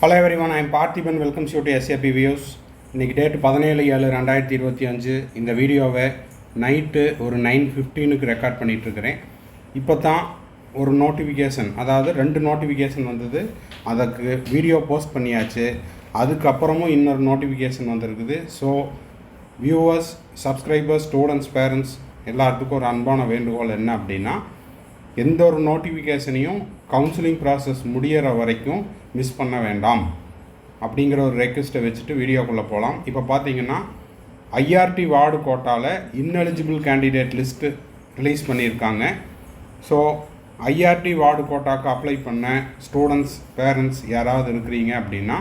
Hello everyone, I am Parthiban. Welcomes you to SAP Views. இன்றைக்கி date 17/7/2025. இந்த வீடியோவை night ஒரு 9:15 ரெக்கார்ட் பண்ணிகிட்ருக்கிறேன். இப்போ தான் ஒரு நோட்டிஃபிகேஷன், அதாவது 2 நோட்டிஃபிகேஷன் வந்தது. அதுக்கு வீடியோ போஸ்ட் பண்ணியாச்சு. அதுக்கப்புறமும் இன்னொரு நோட்டிஃபிகேஷன் வந்திருக்குது. So viewers, subscribers, students, parents எல்லாத்துக்கும் ஒரு அன்பான வேண்டுகோள் என்ன அப்படின்னா, எந்த ஒரு நோட்டிஃபிகேஷனையும் கவுன்சிலிங் ப்ராசஸ் முடிகிற வரைக்கும் மிஸ் பண்ண வேண்டாம் அப்படிங்கிற ஒரு ரெக்வெஸ்ட்டை வச்சுட்டு வீடியோக்குள்ளே போகலாம். இப்போ பார்த்தீங்கன்னா ஐஆர்டி வார்டு கோட்டாவில் இன்எலிஜிபிள் கேண்டிடேட் லிஸ்ட்டு ரிலீஸ் பண்ணியிருக்காங்க. ஸோ ஐஆர்டி வார்டு கோட்டாவுக்கு அப்ளை பண்ண ஸ்டூடெண்ட்ஸ், பேரண்ட்ஸ் யாராவது இருக்கிறீங்க அப்படின்னா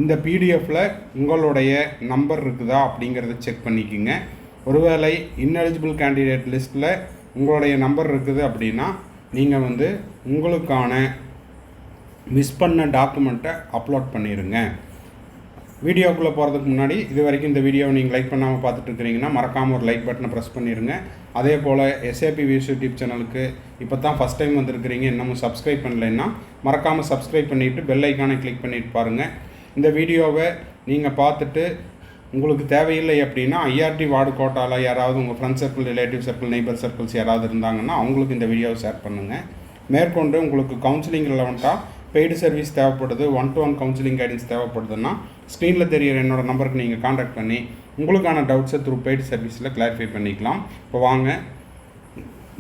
இந்த பிடிஎஃப்பில் உங்களுடைய நம்பர் இருக்குதா அப்படிங்கிறத செக் பண்ணிக்கோங்க. ஒருவேளை இன்எலிஜிபிள் கேண்டிடேட் லிஸ்ட்டில் உங்களுடைய நம்பர் இருக்குது அப்படின்னா நீங்கள் உங்களுக்கான மிஸ் பண்ண டாக்குமெண்ட்டை அப்லோட் பண்ணிடுங்க. வீடியோக்குள்ளே போகிறதுக்கு முன்னாடி இது வரைக்கும் இந்த வீடியோவை நீங்கள் லைக் பண்ணாமல் பார்த்துட்டு இருக்கிறீங்கன்னா மறக்காமல் ஒரு லைக் பட்டனை ப்ரெஸ் பண்ணிடுங்க. அதே போல் எஸ்ஏபி வியூஸ் யூடியூப் சேனலுக்கு இப்போ தான் ஃபஸ்ட் டைம் வந்திருக்கிறீங்க, இன்னமும் சப்ஸ்கிரைப் பண்ணலைன்னா மறக்காமல் சப்ஸ்கிரைப் பண்ணிவிட்டு பெல் ஐக்கானை கிளிக் பண்ணிவிட்டு பாருங்கள். இந்த வீடியோவை நீங்கள் பார்த்துட்டு உங்களுக்கு தேவையில்லை அப்படின்னா ஐஆர்டி வார்டு கோட்டாவில் யாராவது உங்கள் friend circle, relative circle, neighbour circles யாராவது இருந்தாங்கன்னா அவங்களுக்கு இந்த வீடியோவை ஷேர் பண்ணுங்கள். மேற்கொண்டு உங்களுக்கு கவுன்சிலிங் ரிலவெண்ட்டாக பெய்டு சர்வீஸ் தேவைப்படுது, 1-to-1 கவுன்சிலிங் கைடன்ஸ் தேவைப்படுதுன்னா ஸ்க்ரீனில் தெரிகிற என்னோடய நம்பருக்கு நீங்கள் காண்டாக்ட் பண்ணி உங்களுக்கான டவுட்ஸை த்ரூ பெய்டு சர்வீஸில் கிளாரிஃபை பண்ணிக்கலாம். இப்போ வாங்க,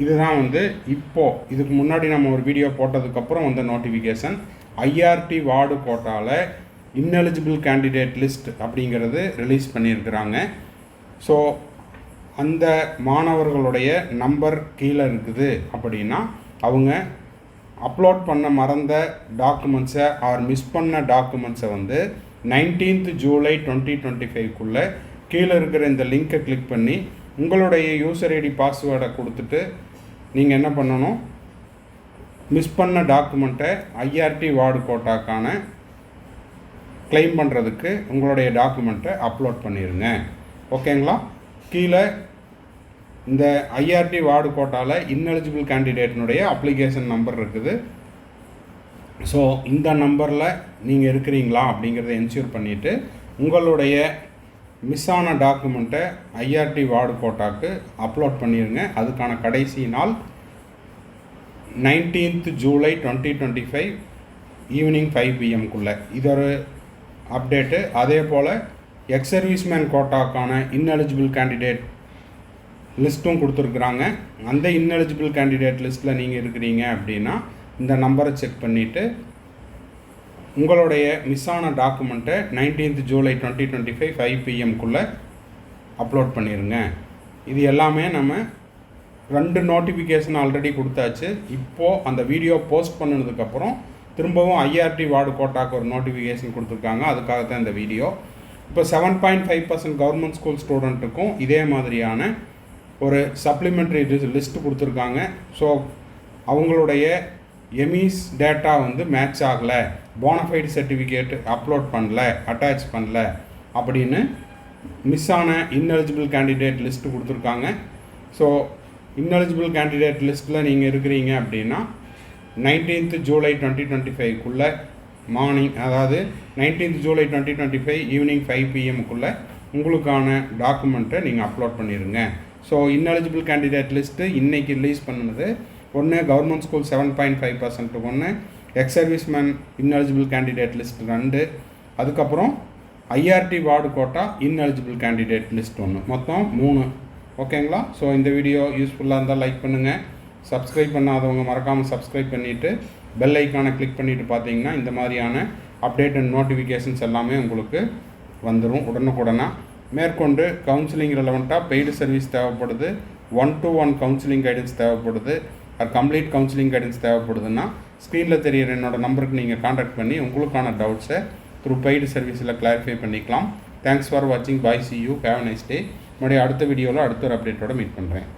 இதுதான் இப்போது இதுக்கு முன்னாடி நம்ம ஒரு வீடியோ போட்டதுக்கப்புறம் வந்த நோட்டிஃபிகேஷன். ஐஆர்டி வார்டு கோட்டாவில் இன்எலிஜிபிள் கேண்டிடேட் லிஸ்ட் அப்படிங்கிறது ரிலீஸ் பண்ணியிருக்கிறாங்க. ஸோ அந்த மாணவர்களுடைய நம்பர் கீழே இருக்குது அப்படின்னா அவங்க அப்லோட் பண்ண மறந்த டாக்குமெண்ட்ஸை ஆர் மிஸ் பண்ண டாக்குமெண்ட்ஸை 19th July 2025 கீழே இருக்கிற இந்த லிங்க்கை கிளிக் பண்ணி உங்களுடைய யூசர் ஐடி பாஸ்வேர்டை கொடுத்துட்டு நீங்கள் என்ன பண்ணணும், மிஸ் பண்ண டாக்குமெண்ட்டை ஐஆர்டி வார்டு கோட்டாக்கான கிளைம் பண்ணுறதுக்கு உங்களுடைய டாக்குமெண்ட்டை அப்லோட் பண்ணிடுங்க. ஓகேங்களா? கீழே இந்த ஐஆர்டி வார்டு கோட்டாவில் இன்எலிஜிபிள் கேண்டிடேட்னுடைய அப்ளிகேஷன் நம்பர் இருக்குது. ஸோ இந்த நம்பரில் நீங்கள் இருக்கிறீங்களா அப்படிங்கிறத என்ஷூர் பண்ணிவிட்டு உங்களுடைய மிஸ் ஆன டாக்குமெண்ட்டை ஐஆர்டி வார்டு கோட்டாக்கு அப்லோட் பண்ணிடுங்க. அதுக்கான கடைசி நாள் 19th July 2025 ஈவினிங் 5 PM இது ஒரு அப்டேட்டு. அதே போல் எக்ஸ் சர்வீஸ்மேன் கோட்டாக்கான இன்எலிஜிபிள் கேண்டிடேட் லிஸ்ட்டும் கொடுத்துருக்குறாங்க. அந்த இன்எலிஜிபிள் கேண்டிடேட் லிஸ்ட்டில் நீங்கள் இருக்கிறீங்க அப்படின்னா இந்த நம்பரை செக் பண்ணிவிட்டு உங்களுடைய மிஸ் ஆன டாக்குமெண்ட்டை 19th July 2025 5 PM அப்லோட் பண்ணிடுங்க. இது எல்லாமே நம்ம 2 நோட்டிஃபிகேஷன் ஆல்ரெடி கொடுத்தாச்சு. இப்போது அந்த வீடியோ போஸ்ட் பண்ணதுக்கப்புறம் திரும்பவும் ஐஆர்டி வார்டு கோட்டாக்கு ஒரு நோட்டிஃபிகேஷன் கொடுத்துருக்காங்க. அதுக்காக தான் இந்த வீடியோ. இப்போ 7.5% கவர்மெண்ட் ஸ்கூல் ஸ்டூடெண்ட்டுக்கும் இதே மாதிரியான ஒரு சப்ளிமெண்ட்ரி லிஸ்ட்டு கொடுத்துருக்காங்க. ஸோ அவங்களுடைய எமிஸ் டேட்டா மேட்ச் ஆகலை, போனஃபைடு சர்டிஃபிகேட் அப்லோட் பண்ணல, அட்டாச் பண்ணல அப்படின்னு மிஸ் ஆன இன்எலிஜிபிள் கேண்டிடேட் லிஸ்ட்டு கொடுத்துருக்காங்க. ஸோ இன்எலிஜிபிள் கேண்டிடேட் லிஸ்ட்டில் நீங்கள் இருக்கிறீங்க அப்படின்னா 19th July 2025 மார்னிங், அதாவது 19th July 2025 ஈவினிங் 5 PM உங்களுக்கான டாக்குமெண்ட்டை நீங்கள் அப்லோட் பண்ணிடுங்க. ஸோ இன்எலிஜிபிள் கேண்டிடேட் லிஸ்ட்டு இன்றைக்கி ரிலீஸ் பண்ணுனது ஒன்று கவர்மெண்ட் ஸ்கூல் 7.5% ஒன்று, ex serviceman ineligible candidate list 2, அதுக்கப்புறம் IRT ward quota ineligible candidate list 1, மொத்தம் 3. ஓகேங்களா? ஸோ இந்த வீடியோ யூஸ்ஃபுல்லாக இருந்தால் லைக் பண்ணுங்கள். சப்ஸ்கிரைப் பண்ணாதவங்க மறக்காமல் சப்ஸ்கிரைப் பண்ணிவிட்டு பெல் ஐக்கானை கிளிக் பண்ணிவிட்டு பார்த்தீங்கன்னா இந்த மாதிரியான அப்டேட் அண்ட் நோட்டிஃபிகேஷன்ஸ் எல்லாமே உங்களுக்கு வந்துடும் உடனுக்குடனே. மேற்கொண்டு கவுன்சிலிங் ரிலவெண்ட்டாக பெய்டு சர்வீஸ் தேவைப்படுது, 1-to-1 கவுன்சிலிங் கைடன்ஸ் தேவைப்படுது, அது கம்ப்ளீட் கவுன்சிலிங் கைடன்ஸ் தேவைப்படுதுன்னா ஸ்க்ரீனில் தெரிகிற என்னோடய நம்பருக்கு நீங்கள் காண்டாக்ட் பண்ணி உங்களுக்கான டவுட்ஸை த்ரூ பெய்டு சர்வீஸில் கிளாரிஃபை பண்ணிக்கலாம். தேங்க்ஸ் ஃபார் வாட்சிங். Bye, see you, have a nice day. மறுபடியும் அடுத்த வீடியோவில் அடுத்த ஒரு அப்டேட்டோட மீட் பண்ணுறேன்.